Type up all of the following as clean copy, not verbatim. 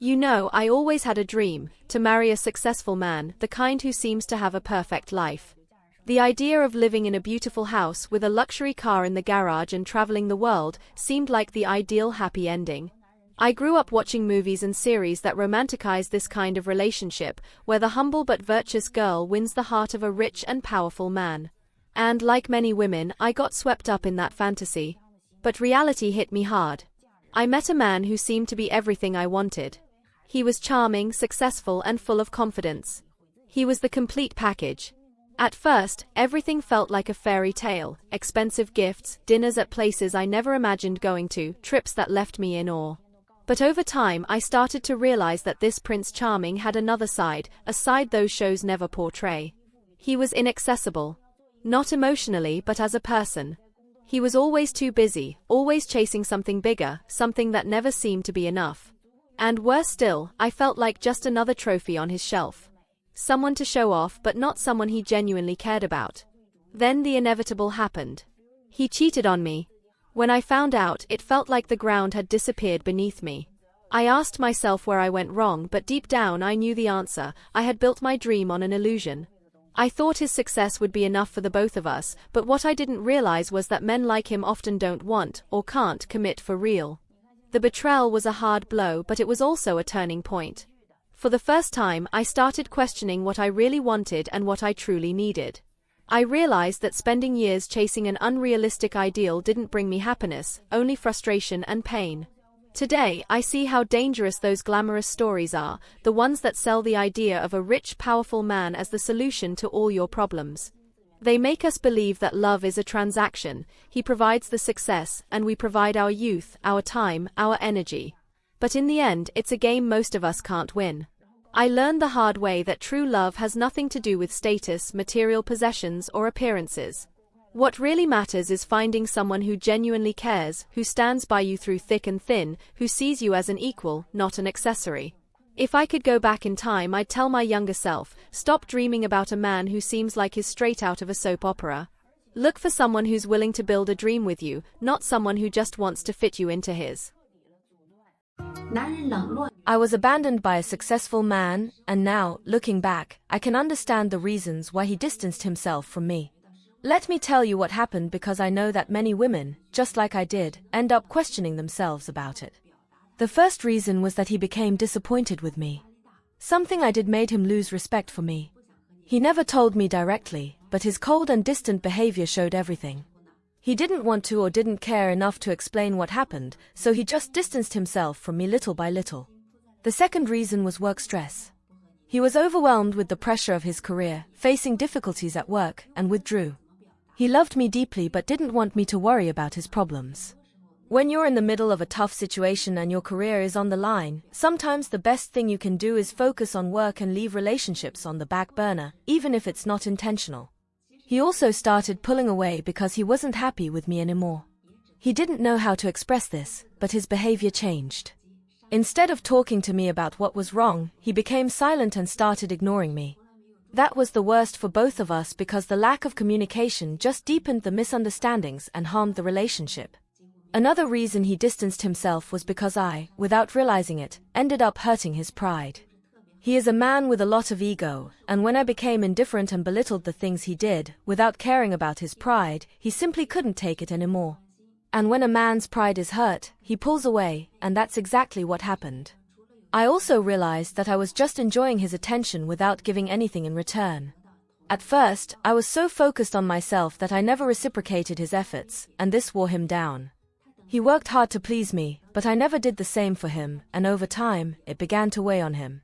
You know, I always had a dream, to marry a successful man, the kind who seems to have a perfect life. The idea of living in a beautiful house with a luxury car in the garage and traveling the world seemed like the ideal happy ending. I grew up watching movies and series that romanticize this kind of relationship, where the humble but virtuous girl wins the heart of a rich and powerful man. And like many women, I got swept up in that fantasy. But reality hit me hard. I met a man who seemed to be everything I wanted. He was charming, successful, and full of confidence. He was the complete package. At first, everything felt like a fairy tale: expensive gifts, dinners at places I never imagined going to, trips that left me in awe. But over time I started to realize that this Prince Charming had another side, a side those shows never portray. He was inaccessible. Not emotionally, but as a person. He was always too busy, always chasing something bigger, something that never seemed to be enough. And worse still, I felt like just another trophy on his shelf. Someone to show off, but not someone he genuinely cared about. Then the inevitable happened. He cheated on me. When I found out, it felt like the ground had disappeared beneath me. I asked myself where I went wrong, but deep down I knew the answer. I had built my dream on an illusion. I thought his success would be enough for the both of us, but what I didn't realize was that men like him often don't want, or can't, commit for real. The betrayal was a hard blow, but it was also a turning point. For the first time, I started questioning what I really wanted and what I truly needed. I realized that spending years chasing an unrealistic ideal didn't bring me happiness, only frustration and pain. Today, I see how dangerous those glamorous stories are, the ones that sell the idea of a rich, powerful man as the solution to all your problems. They make us believe that love is a transaction. He provides the success, and we provide our youth, our time, our energy. But in the end, it's a game most of us can't win. I learned the hard way that true love has nothing to do with status, material possessions, or appearances. What really matters is finding someone who genuinely cares, who stands by you through thick and thin, who sees you as an equal, not an accessory. If I could go back in time, I'd tell my younger self, stop dreaming about a man who seems like he's straight out of a soap opera. Look for someone who's willing to build a dream with you, not someone who just wants to fit you into his. I was abandoned by a successful man, and now, looking back, I can understand the reasons why he distanced himself from me. Let me tell you what happened, because I know that many women, just like I did, end up questioning themselves about it. The first reason was that he became disappointed with me. Something I did made him lose respect for me. He never told me directly, but his cold and distant behavior showed everything. He didn't want to or didn't care enough to explain what happened, so he just distanced himself from me little by little. The second reason was work stress. He was overwhelmed with the pressure of his career, facing difficulties at work, and withdrew. He loved me deeply but didn't want me to worry about his problems. When you're in the middle of a tough situation and your career is on the line, sometimes the best thing you can do is focus on work and leave relationships on the back burner, even if it's not intentional. He also started pulling away because he wasn't happy with me anymore. He didn't know how to express this, but his behavior changed. Instead of talking to me about what was wrong, he became silent and started ignoring me. That was the worst for both of us because the lack of communication just deepened the misunderstandings and harmed the relationship. Another reason he distanced himself was because I, without realizing it, ended up hurting his pride. He is a man with a lot of ego, and when I became indifferent and belittled the things he did, without caring about his pride, he simply couldn't take it anymore. And when a man's pride is hurt, he pulls away, and that's exactly what happened. I also realized that I was just enjoying his attention without giving anything in return. At first, I was so focused on myself that I never reciprocated his efforts, and this wore him down. He worked hard to please me, but I never did the same for him, and over time, it began to weigh on him.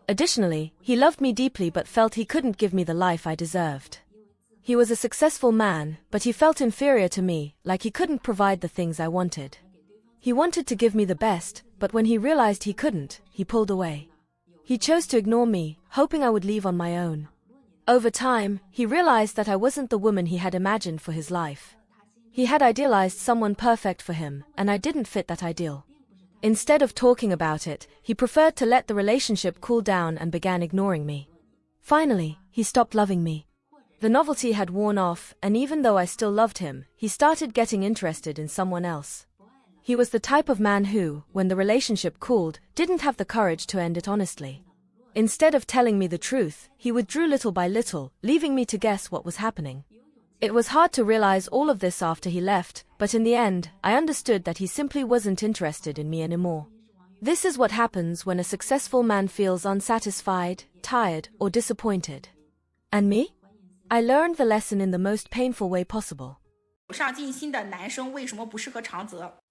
Additionally, he loved me deeply but felt he couldn't give me the life I deserved. He was a successful man, but he felt inferior to me, like he couldn't provide the things I wanted. He wanted to give me the best, but when he realized he couldn't, he pulled away. He chose to ignore me, hoping I would leave on my own. Over time, he realized that I wasn't the woman he had imagined for his life. He had idealized someone perfect for him, and I didn't fit that ideal. Instead of talking about it, he preferred to let the relationship cool down and began ignoring me. Finally, he stopped loving me. The novelty had worn off, and even though I still loved him, he started getting interested in someone else. He was the type of man who, when the relationship cooled, didn't have the courage to end it honestly. Instead of telling me the truth, he withdrew little by little, leaving me to guess what was happening. It was hard to realize all of this after he left, but in the end, I understood that he simply wasn't interested in me anymore. This is what happens when a successful man feels unsatisfied, tired, or disappointed. And me? I learned the lesson in the most painful way possible.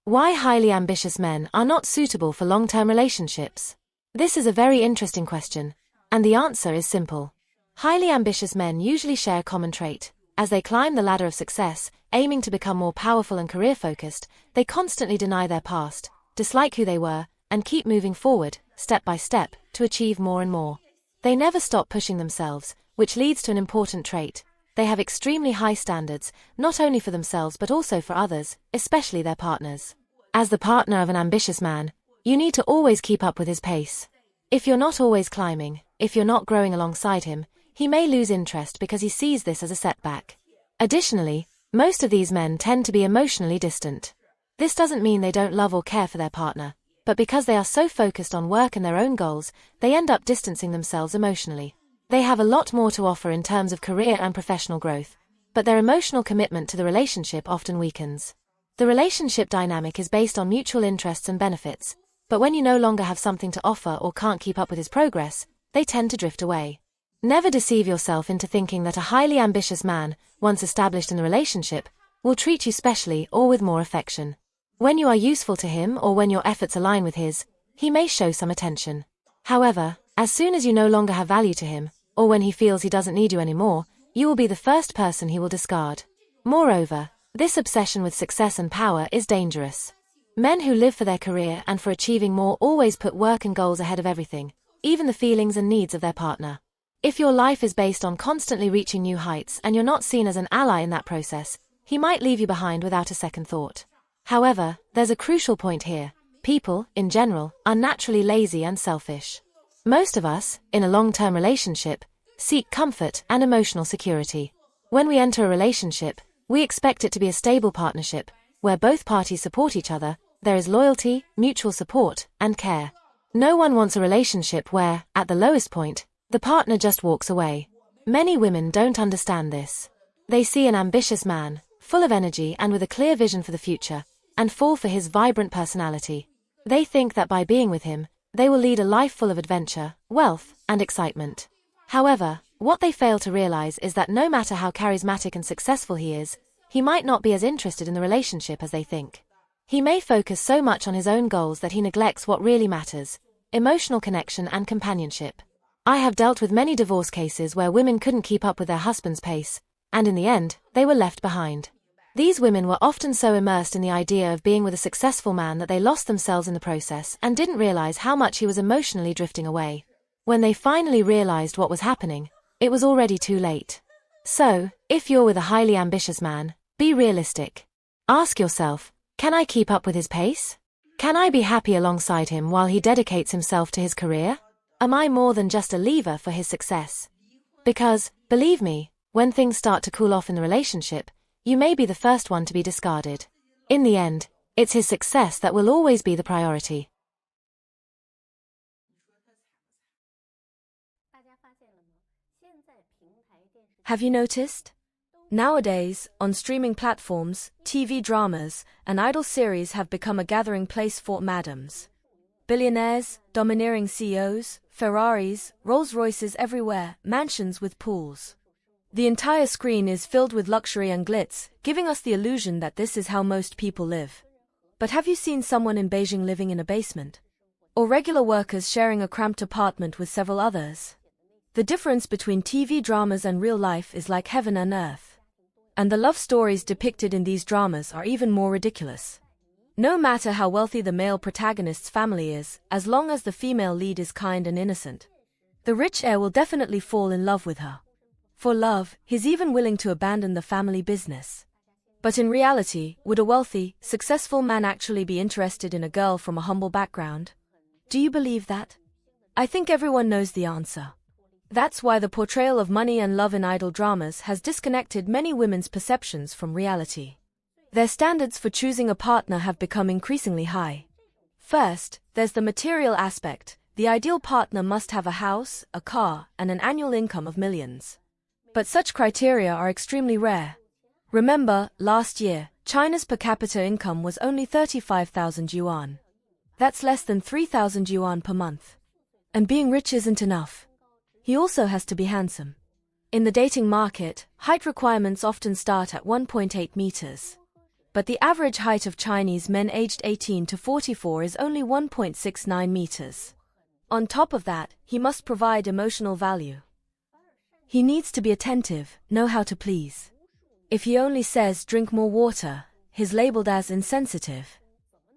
Why highly ambitious men are not suitable for long-term relationships? This is a very interesting question, and the answer is simple. Highly ambitious men usually share a common trait. As they climb the ladder of success, aiming to become more powerful and career-focused, they constantly deny their past, dislike who they were, and keep moving forward, step by step, to achieve more and more. They never stop pushing themselves, which leads to an important trait. They have extremely high standards, not only for themselves but also for others, especially their partners. As the partner of an ambitious man, you need to always keep up with his pace. If you're not always climbing, if you're not growing alongside him, he may lose interest because he sees this as a setback. Additionally, most of these men tend to be emotionally distant. This doesn't mean they don't love or care for their partner, but because they are so focused on work and their own goals, they end up distancing themselves emotionally. They have a lot more to offer in terms of career and professional growth, but their emotional commitment to the relationship often weakens. The relationship dynamic is based on mutual interests and benefits, but when you no longer have something to offer or can't keep up with his progress, they tend to drift away. Never deceive yourself into thinking that a highly ambitious man, once established in the relationship, will treat you specially or with more affection. When you are useful to him or when your efforts align with his, he may show some attention. However, as soon as you no longer have value to him, or when he feels he doesn't need you anymore, you will be the first person he will discard. Moreover, this obsession with success and power is dangerous. Men who live for their career and for achieving more always put work and goals ahead of everything, even the feelings and needs of their partner. If your life is based on constantly reaching new heights and you're not seen as an ally in that process, he might leave you behind without a second thought. However, there's a crucial point here. People, in general, are naturally lazy and selfish. Most of us, in a long-term relationship, seek comfort and emotional security. When we enter a relationship, we expect it to be a stable partnership, where both parties support each other, there is loyalty, mutual support, and care. No one wants a relationship where, at the lowest point, the partner just walks away. Many women don't understand this. They see an ambitious man, full of energy and with a clear vision for the future, and fall for his vibrant personality. They think that by being with him, they will lead a life full of adventure, wealth, and excitement. However, what they fail to realize is that no matter how charismatic and successful he is, he might not be as interested in the relationship as they think. He may focus so much on his own goals that he neglects what really matters: emotional connection and companionship. I have dealt with many divorce cases where women couldn't keep up with their husband's pace, and in the end, they were left behind. These women were often so immersed in the idea of being with a successful man that they lost themselves in the process and didn't realize how much he was emotionally drifting away. When they finally realized what was happening, it was already too late. So, if you're with a highly ambitious man, be realistic. Ask yourself, can I keep up with his pace? Can I be happy alongside him while he dedicates himself to his career? Am I more than just a lever for his success? Because, believe me, when things start to cool off in the relationship, you may be the first one to be discarded. In the end, it's his success that will always be the priority. Have you noticed? Nowadays, on streaming platforms, TV dramas, and idol series have become a gathering place for madams. Billionaires, domineering CEOs, Ferraris, Rolls-Royces everywhere, mansions with pools. The entire screen is filled with luxury and glitz, giving us the illusion that this is how most people live. But have you seen someone in Beijing living in a basement? Or regular workers sharing a cramped apartment with several others? The difference between TV dramas and real life is like heaven and earth. And the love stories depicted in these dramas are even more ridiculous. No matter how wealthy the male protagonist's family is, as long as the female lead is kind and innocent, the rich heir will definitely fall in love with her. For love, he's even willing to abandon the family business. But in reality, would a wealthy, successful man actually be interested in a girl from a humble background? Do you believe that? I think everyone knows the answer. That's why the portrayal of money and love in idol dramas has disconnected many women's perceptions from reality. Their standards for choosing a partner have become increasingly high. First, there's the material aspect. The ideal partner must have a house, a car, and an annual income of millions. But such criteria are extremely rare. Remember, last year, China's per capita income was only 35,000 yuan. That's less than 3,000 yuan per month. And being rich isn't enough. He also has to be handsome. In the dating market, height requirements often start at 1.8 meters. But the average height of Chinese men aged 18 to 44 is only 1.69 meters. On top of that, he must provide emotional value. He needs to be attentive, know how to please. If he only says drink more water, he's labeled as insensitive.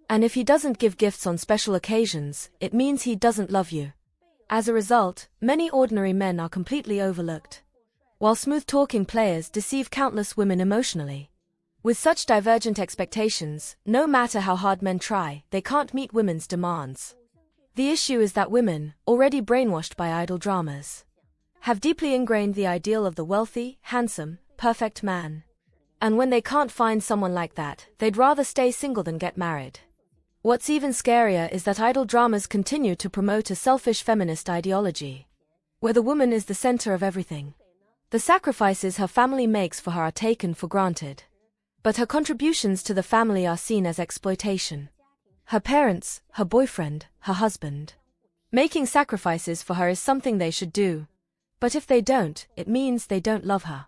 And if he doesn't give gifts on special occasions, it means he doesn't love you. As a result, many ordinary men are completely overlooked. While smooth-talking players deceive countless women emotionally. With such divergent expectations, no matter how hard men try, they can't meet women's demands. The issue is that women, already brainwashed by idol dramas, have deeply ingrained the ideal of the wealthy, handsome, perfect man. And when they can't find someone like that, they'd rather stay single than get married. What's even scarier is that idol dramas continue to promote a selfish feminist ideology, where the woman is the center of everything. The sacrifices her family makes for her are taken for granted. But her contributions to the family are seen as exploitation. Her parents, her boyfriend, her husband. Making sacrifices for her is something they should do. But if they don't, it means they don't love her.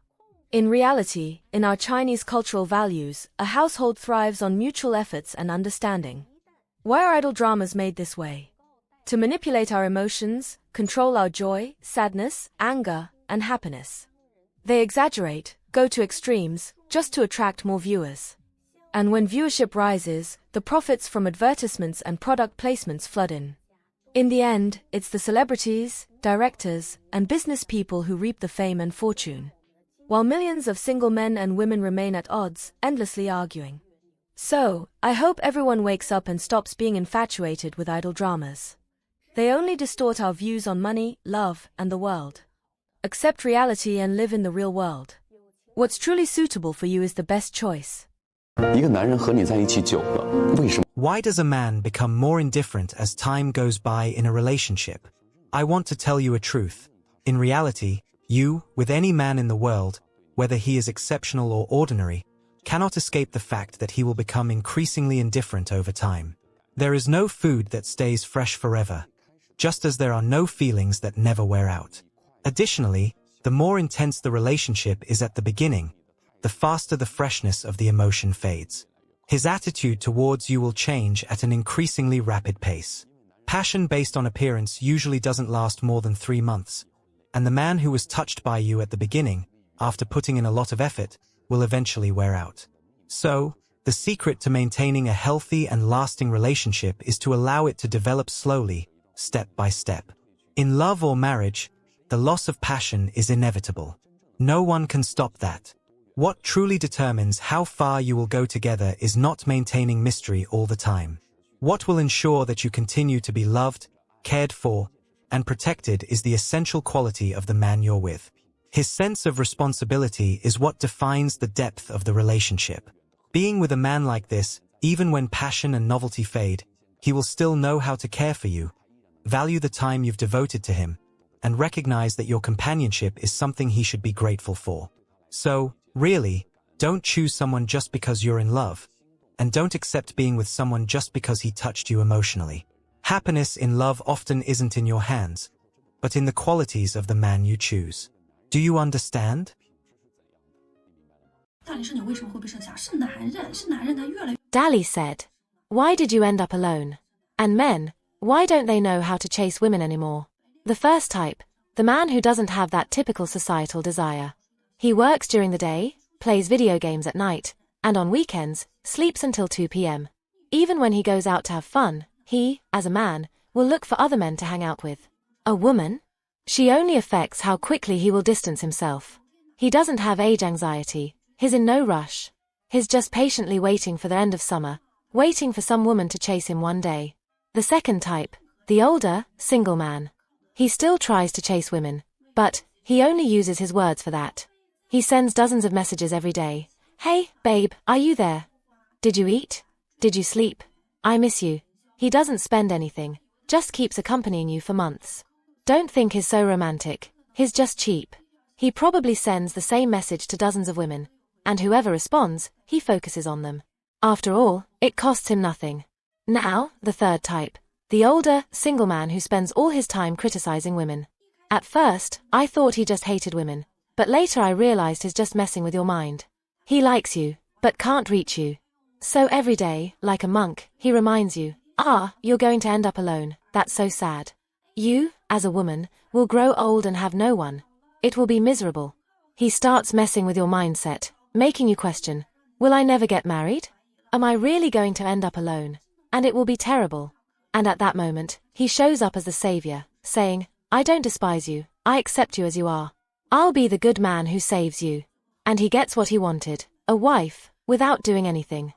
In reality, in our Chinese cultural values, a household thrives on mutual efforts and understanding. Why are idol dramas made this way? To manipulate our emotions, control our joy, sadness, anger, and happiness. They exaggerate, go to extremes, just to attract more viewers. And when viewership rises, the profits from advertisements and product placements flood in. In the end, it's the celebrities, directors, and business people who reap the fame and fortune, while millions of single men and women remain at odds, endlessly arguing. So, I hope everyone wakes up and stops being infatuated with idol dramas. They only distort our views on money, love, and the world. Accept reality and live in the real world. What's truly suitable for you is the best choice. Why does a man become more indifferent as time goes by in a relationship? I want to tell you a truth. In reality, you, with any man in the world, whether he is exceptional or ordinary, cannot escape the fact that he will become increasingly indifferent over time. There is no food that stays fresh forever, just as there are no feelings that never wear out. Additionally, the more intense the relationship is at the beginning, the faster the freshness of the emotion fades. His attitude towards you will change at an increasingly rapid pace. Passion based on appearance usually doesn't last more than 3 months, and the man who was touched by you at the beginning, after putting in a lot of effort, will eventually wear out. So, the secret to maintaining a healthy and lasting relationship is to allow it to develop slowly, step by step. In love or marriage, the loss of passion is inevitable. No one can stop that. What truly determines how far you will go together is not maintaining mystery all the time. What will ensure that you continue to be loved, cared for, and protected is the essential quality of the man you're with. His sense of responsibility is what defines the depth of the relationship. Being with a man like this, even when passion and novelty fade, he will still know how to care for you, value the time you've devoted to him, and recognize that your companionship is something he should be grateful for. So, really, don't choose someone just because you're in love, and don't accept being with someone just because he touched you emotionally. Happiness in love often isn't in your hands, but in the qualities of the man you choose. Do you understand? Dali said, "Why did you end up alone? And men, why don't they know how to chase women anymore?" The first type, the man who doesn't have that typical societal desire. He works during the day, plays video games at night, and on weekends, sleeps until 2 p.m. Even when he goes out to have fun, he, as a man, will look for other men to hang out with. A woman? She only affects how quickly he will distance himself. He doesn't have age anxiety, he's in no rush. He's just patiently waiting for the end of summer, waiting for some woman to chase him one day. The second type, the older, single man. He still tries to chase women, but he only uses his words for that. He sends dozens of messages every day. "Hey, babe, are you there? Did you eat? Did you sleep? I miss you. He doesn't spend anything, just keeps accompanying you for months. Don't think he's so romantic, he's just cheap. He probably sends the same message to dozens of women, and whoever responds, he focuses on them. After all, it costs him nothing. Now, the third type. The older, single man who spends all his time criticizing women. At first, I thought he just hated women, but later I realized he's just messing with your mind. He likes you, but can't reach you. So every day, like a monk, he reminds you, you're going to end up alone, that's so sad. You, as a woman, will grow old and have no one. It will be miserable. He starts messing with your mindset, making you question, will I never get married? Am I really going to end up alone? And it will be terrible. And at that moment, he shows up as the savior, saying, I don't despise you, I accept you as you are. I'll be the good man who saves you. And he gets what he wanted, a wife, without doing anything.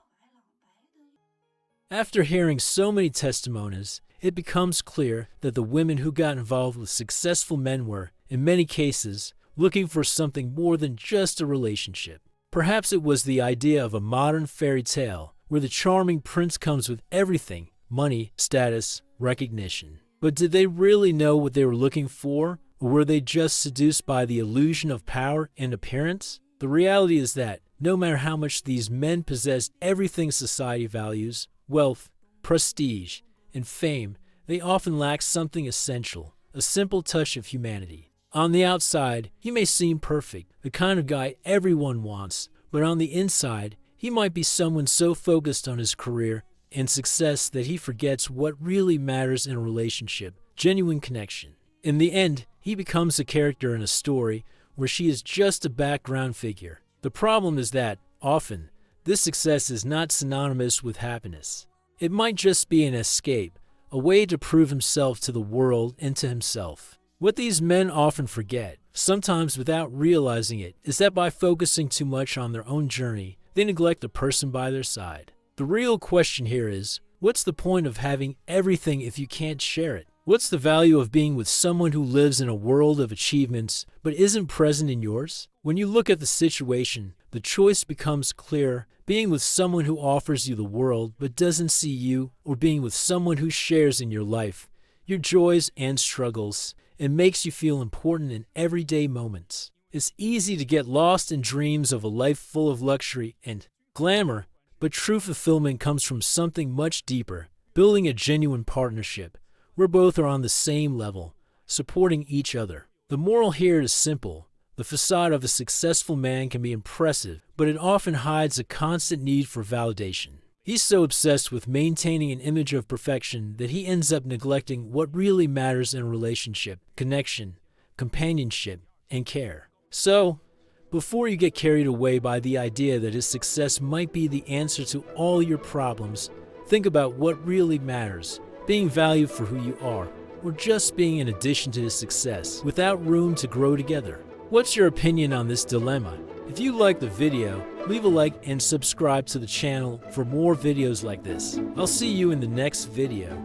After hearing so many testimonies, it becomes clear that the women who got involved with successful men were, in many cases, looking for something more than just a relationship. Perhaps it was the idea of a modern fairy tale where the charming prince comes with everything, money, status, recognition. But did they really know what they were looking for, or were they just seduced by the illusion of power and appearance? The reality is that, no matter how much these men possessed everything society values, wealth, prestige, and fame, they often lack something essential, a simple touch of humanity. On the outside, he may seem perfect, the kind of guy everyone wants, but on the inside, he might be someone so focused on his career and success that he forgets what really matters in a relationship, genuine connection. In the end, he becomes a character in a story where she is just a background figure. The problem is that, often, this success is not synonymous with happiness. It might just be an escape, a way to prove himself to the world and to himself. What these men often forget, sometimes without realizing it, is that by focusing too much on their own journey, they neglect the person by their side. The real question here is, what's the point of having everything if you can't share it? What's the value of being with someone who lives in a world of achievements but isn't present in yours? When you look at the situation, the choice becomes clear: being with someone who offers you the world but doesn't see you, or being with someone who shares in your life, your joys and struggles, and makes you feel important in everyday moments. It's easy to get lost in dreams of a life full of luxury and glamour, but true fulfillment comes from something much deeper, building a genuine partnership where both are on the same level, supporting each other. The moral here is simple. The facade of a successful man can be impressive, but it often hides a constant need for validation. He's so obsessed with maintaining an image of perfection that he ends up neglecting what really matters in a relationship: connection, companionship, and care. So, before you get carried away by the idea that his success might be the answer to all your problems, think about what really matters: being valued for who you are, or just being an addition to his success, without room to grow together. What's your opinion on this dilemma? If you liked the video, leave a like and subscribe to the channel for more videos like this. I'll see you in the next video.